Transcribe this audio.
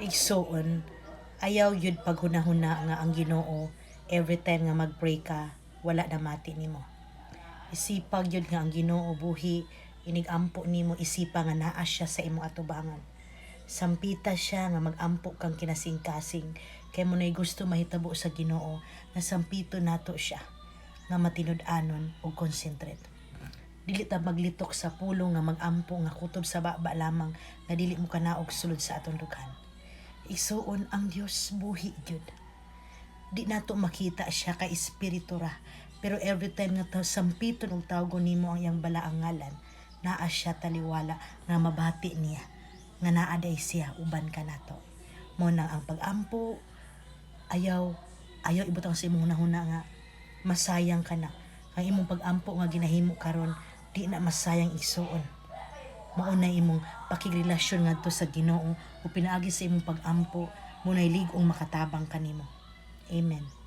igsuon, ayaw yun paghunahuna nga ang Ginoo every time nga mag-pray ka wala na mati nimo. Isipag yun nga ang Ginoo buhi inigampo nimo, isipa nga naa siya sa imong atubangan. Sampita siya nga magampo kang kinasing-kasing kay mo nay gusto mahitabo sa Ginoo nga sampito nato siya nga matinud-anon og concentrate. Dili ta maglitok sa pulong nga magampo nga kutob sa baba lamang nga dili mo kanaog sulod sa aton dughan. Isuon ang Dios buhi gyud. Di nato makita siya kay espiritu ra, pero every time nga sampiton og tawgon nimo ang iyang balaang ngalan, naa siya taliwala nga mabati niya nga naa day siya uban ka nato. Mo nang ang pagampo ayaw ibutang sa imong hunahuna nga masayang ka na. Ang imong pagampo nga ginahimo karon di na masayang igsuon. Mao na imong pakigrelasyon ngadto sa Ginoo o pinaagi sa imong pagampo mo nay lig-ong makatabang kanimo. Amen.